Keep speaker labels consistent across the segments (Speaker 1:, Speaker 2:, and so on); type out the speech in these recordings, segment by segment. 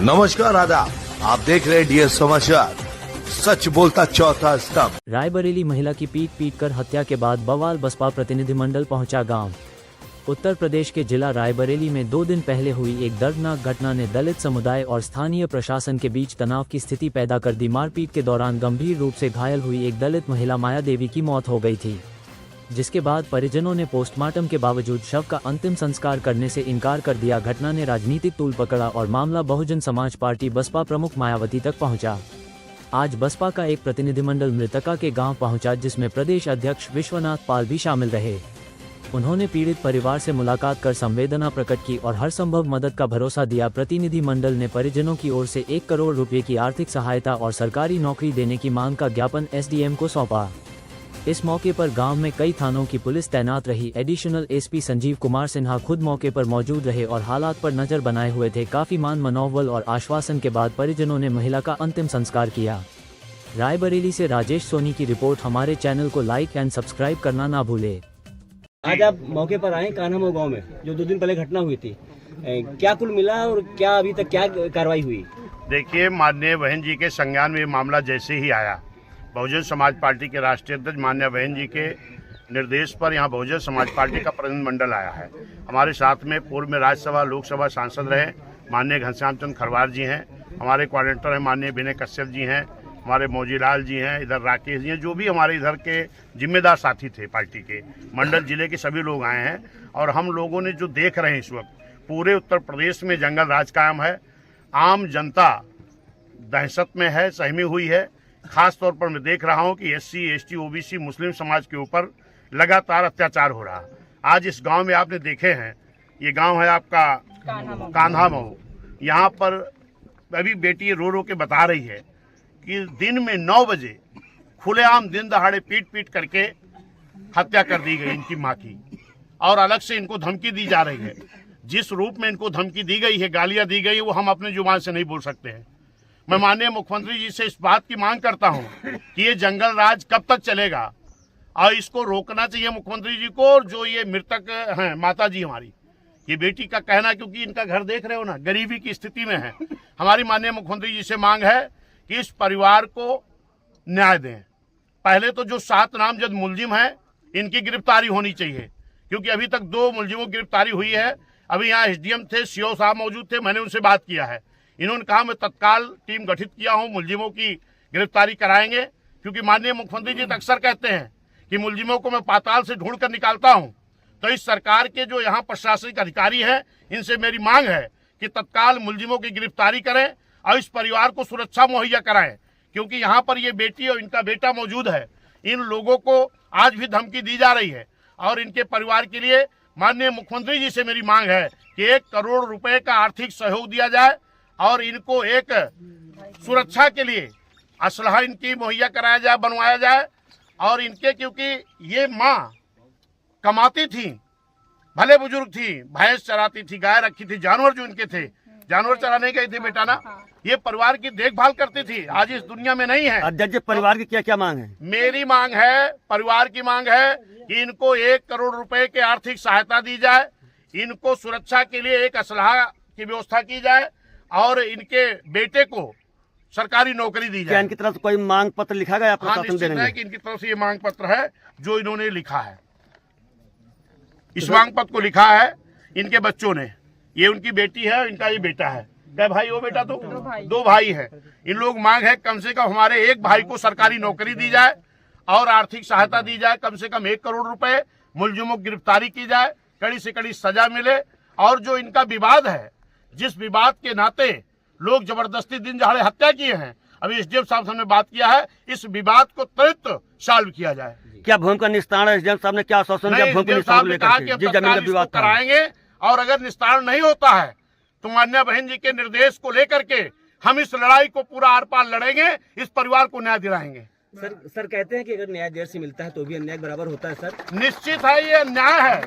Speaker 1: नमस्कार आदाब, आप देख रहे हैं डीएस समाचार। सच बोलता चौथा स्तंभ।
Speaker 2: रायबरेली महिला की पीट कर हत्या के बाद बवाल, बसपा प्रतिनिधिमंडल पहुंचा गांव। उत्तर प्रदेश के जिला रायबरेली में 2 दिन पहले हुई एक दर्दनाक घटना ने दलित समुदाय और स्थानीय प्रशासन के बीच तनाव की स्थिति पैदा कर दी। मारपीट के दौरान गंभीर रूप से घायल हुई एक दलित महिला माया देवी की मौत हो गई थी, जिसके बाद परिजनों ने पोस्टमार्टम के बावजूद शव का अंतिम संस्कार करने से इनकार कर दिया। घटना ने राजनीतिक तूल पकड़ा और मामला बहुजन समाज पार्टी बसपा प्रमुख मायावती तक पहुंचा। आज बसपा का एक प्रतिनिधिमंडल मृतका के गांव पहुंचा, जिसमें प्रदेश अध्यक्ष विश्वनाथ पाल भी शामिल रहे। उन्होंने पीड़ित परिवार से मुलाकात कर संवेदना प्रकट की और हर संभव मदद का भरोसा दिया। प्रतिनिधिमंडल ने परिजनों की ओर से 1 करोड़ रुपए की आर्थिक सहायता और सरकारी नौकरी देने की मांग का ज्ञापन एसडीएम को सौंपा। इस मौके पर गांव में कई थानों की पुलिस तैनात रही। एडिशनल एसपी संजीव कुमार सिन्हा खुद मौके पर मौजूद रहे और हालात पर नजर बनाए हुए थे। काफी मान मनोबल और आश्वासन के बाद परिजनों ने महिला का अंतिम संस्कार किया। रायबरेली से राजेश सोनी की रिपोर्ट। हमारे चैनल को लाइक एंड सब्सक्राइब करना ना भूले।
Speaker 3: आज आप मौके पर आए कान्हामऊ गांव में, जो 2 दिन पहले घटना हुई थी, क्या कुल मिला और क्या अभी तक क्या कार्रवाई हुई?
Speaker 4: देखिए, माननीय बहन जी के संज्ञान में मामला जैसे ही आया, बहुजन समाज पार्टी के राष्ट्रीय अध्यक्ष माननीय बहन जी के निर्देश पर यहाँ बहुजन समाज पार्टी का प्रतिनिधिमंडल आया है। हमारे साथ में पूर्व में राज्यसभा लोकसभा सांसद रहे माननीय घनश्याम चंद्र खरवार जी हैं, हमारे कोऑर्डिनेटर हैं माननीय विनय कश्यप जी हैं, हमारे मौजीलाल जी हैं, इधर राकेश जी हैं, जो भी हमारे इधर के जिम्मेदार साथी थे पार्टी के, मंडल जिले के सभी लोग आए हैं। और हम लोगों ने जो देख रहे हैं इस वक्त पूरे उत्तर प्रदेश में जंगल राज कायम है। आम जनता दहशत में है, सहमी हुई है। खास तौर पर मैं देख रहा हूं कि एससी, एसटी, ओबीसी, मुस्लिम समाज के ऊपर लगातार अत्याचार हो रहा। आज इस गांव में आपने देखे हैं, ये गांव है आपका कान्हामऊ। यहाँ पर अभी बेटी रो रो के बता रही है कि दिन में 9 बजे खुलेआम दिन दहाड़े पीट करके हत्या कर दी गई इनकी माँ की, और अलग से इनको धमकी दी जा रही है। जिस रूप में इनको धमकी दी गई है, गालियां दी गई है, वो हम अपने जुबान से नहीं बोल सकते हैं। मैं माननीय मुख्यमंत्री जी से इस बात की मांग करता हूं कि ये जंगल राज कब तक चलेगा और इसको रोकना चाहिए मुख्यमंत्री जी को। और जो ये मृतक हैं माता जी हमारी, ये बेटी का कहना, क्योंकि इनका घर देख रहे हो ना, गरीबी की स्थिति में है। हमारी माननीय मुख्यमंत्री जी से मांग है कि इस परिवार को न्याय दें। पहले तो जो 7 नामजद मुलजिम हैं, इनकी गिरफ्तारी होनी चाहिए, क्योंकि अभी तक 2 मुलजिमों की गिरफ्तारी हुई है। अभी यहाँ एसडीएम थे, सीओ साहब मौजूद थे, मैंने उनसे बात किया है। इन्होंने कहा मैं तत्काल टीम गठित किया हूं, मुलजिमों की गिरफ्तारी कराएंगे। क्योंकि माननीय मुख्यमंत्री जी अक्सर कहते हैं कि मुलजिमों को मैं पाताल से ढूंढ कर निकालता हूं। तो इस सरकार के जो यहाँ प्रशासनिक अधिकारी हैं, इनसे मेरी मांग है कि तत्काल मुलजिमों की गिरफ्तारी करें और इस परिवार को सुरक्षा मुहैया कराएं। क्योंकि यहाँ पर ये बेटी और इनका बेटा मौजूद है। इन लोगों को आज भी धमकी दी जा रही है और इनके परिवार के लिए माननीय मुख्यमंत्री जी से मेरी मांग है कि 1 करोड़ रुपए का आर्थिक सहयोग दिया जाए और इनको एक सुरक्षा के लिए असलहा इनकी मुहैया कराया जाए, बनवाया जाए। और इनके, क्योंकि ये माँ कमाती थी, भले बुजुर्ग थी, भैंस चराती थी, गाय रखी थी, जानवर जो इनके थे, जानवर चराने गई थी बेटा ना, ये परिवार की देखभाल करती थी, आज इस दुनिया में नहीं है।
Speaker 3: अध्यक्ष, परिवार की क्या क्या मांग है?
Speaker 4: मेरी मांग है, परिवार की मांग है कि इनको 1 करोड़ रुपए की आर्थिक सहायता दी जाए, इनको सुरक्षा के लिए एक असलहा की व्यवस्था की जाए और इनके बेटे को सरकारी नौकरी दी जाए।
Speaker 3: क्या इनकी तरफ से कोई मांग पत्र लिखा गया?
Speaker 4: हाँ, निश्चित है कि इनकी तरफ से ये मांग पत्र है जो इन्होंने लिखा है। इस मांग पत्र को लिखा है इनके बच्चों ने। ये उनकी बेटी है, इनका ये बेटा है। क्या भाई हो बेटा? तो 2 भाई है। इन लोग मांग है कम से कम हमारे एक भाई को सरकारी नौकरी दी जाए और आर्थिक सहायता दी जाए, कम से कम 1 करोड़ रुपए, मुलजिमों की गिरफ्तारी की जाए, कड़ी से कड़ी सजा मिले। और जो इनका विवाद है, जिस विवाद के नाते लोग जबरदस्ती दिन दहाड़े हत्या किए हैं, अभी एसडीएम साहब से हमने बात किया है, इस विवाद को त्वरित सॉल्व किया जाए।
Speaker 3: क्या भूमि का निस्तारण एसडीएम साहब ने क्या आश्वासन दिया? भूमि का निस्तारण
Speaker 4: लेकर कराएंगे और अगर निस्तारण नहीं होता है तो माननीय बहन जी के निर्देश को लेकर के हम इस लड़ाई को पूरा आर पार लड़ेंगे, इस परिवार को न्याय दिलाएंगे।
Speaker 3: सर कहते हैं कि अगर न्याय देर से मिलता है तो भी अन्याय बराबर होता है। सर
Speaker 4: निश्चित है, ये अन्याय है।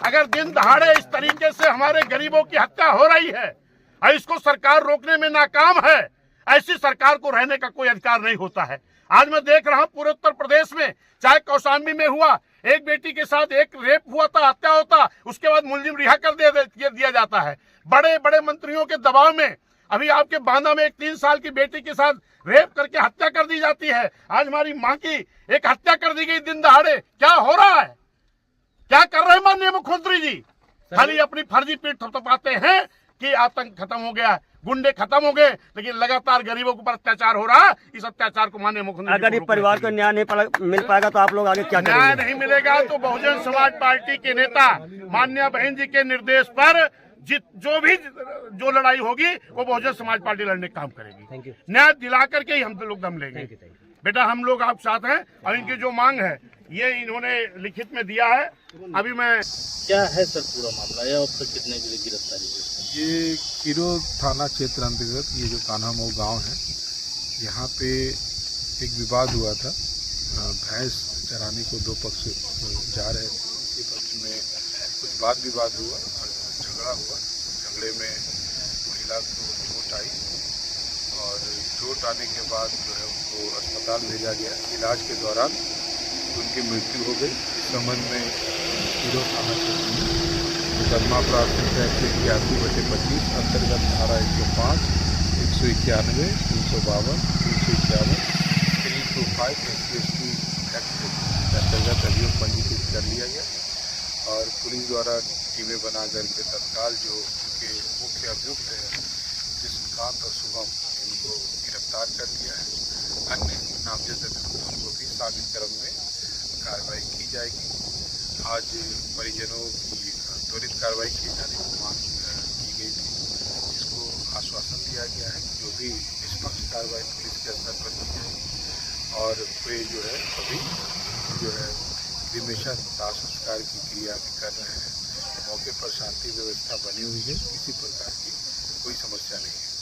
Speaker 4: अगर दिन दहाड़े इस तरीके से हमारे गरीबों की हत्या हो रही है और इसको सरकार रोकने में नाकाम है, ऐसी सरकार को रहने का कोई अधिकार नहीं होता है। आज मैं देख रहा हूं पूरे उत्तर प्रदेश में, चाहे कौशाम्बी में हुआ, एक बेटी के साथ एक रेप हुआ था, हत्या होता, उसके बाद मुलजिम रिहा कर दिया जाता है। बड़े बड़े मंत्रियों के दबाव में अभी आपके बांदा में एक 3 साल की बेटी के साथ रेप करके हत्या कर दी जाती है। आज हमारी मां की एक हत्या कर दी गई दिन दहाड़े। क्या हो रहा है? क्या कर रहे हैं माननीय मुख्यमंत्री जी? खाली अपनी फर्जी पीठ थपथपाते हैं कि आतंक खत्म हो गया, गुंडे खत्म हो गए, लेकिन लगातार गरीबों के ऊपर अत्याचार हो रहा है। इस अत्याचार को माननीय मुख्यमंत्री
Speaker 3: अगर ये परिवार को न्याय नहीं मिल पाएगा तो आप लोग आगे क्या
Speaker 4: न्याय
Speaker 3: करेंगे?
Speaker 4: नहीं मिलेगा तो बहुजन समाज पार्टी के नेता माननीय बहन जी के निर्देश पर जो लड़ाई होगी वो बहुजन समाज पार्टी लड़ने का काम
Speaker 3: Thank
Speaker 4: करेगी।
Speaker 3: you.
Speaker 4: न्याय दिला करके ही हम लोग दम लेंगे। बेटा हम लोग आप साथ हैं और इनकी जो मांग है ये इन्होंने लिखित में दिया है। अभी मैं
Speaker 5: क्या है सर पूरा मामला या अब तक कितने की गिरफ्तारी हुई?
Speaker 6: ये किरो थाना क्षेत्र अंतर्गत ये जो कान्हामऊ गांव है, यहाँ पे एक विवाद हुआ था। भैंस चराने को दो पक्ष जा रहे थे, इसी पक्ष में कुछ वाद विवाद हुआ और झगड़ा हुआ। झगड़े में महिला को चोट आई और चोट आने के बाद जो है उनको अस्पताल भेजा गया। इलाज के दौरान उनकी मृत्यु हो गई। इस संबंध में किरो थाना क्षेत्र में मुकदमा प्राथमिक है 181/25 अंतर्गत धारा 105, 191, 352, 351, 325 SC/ST एक्ट के अंतर्गत अभियोग पंजीकृत कर लिया गया और पुलिस द्वारा टीमें बना करके तत्काल जो उनके मुख्य अभियुक्त है जिसकांत और शुभम, इनको गिरफ्तार कर लिया है। अन्य नामजद अभियुक्तों को भी साजिश क्रम में कार्रवाई की जाएगी। आज परिजनों की त्वरित कार्रवाई किए जाने की मांग की गई थी, जिसको आश्वासन दिया गया है जो भी निष्पक्ष कार्रवाई पुलिस के स्तर पर की जाएगी और वे जो है अभी जो है क्रिमेशन दाह संस्कार की क्रिया भी कर रहे हैं। मौके पर शांति व्यवस्था बनी हुई है, किसी प्रकार की कोई समस्या नहीं है।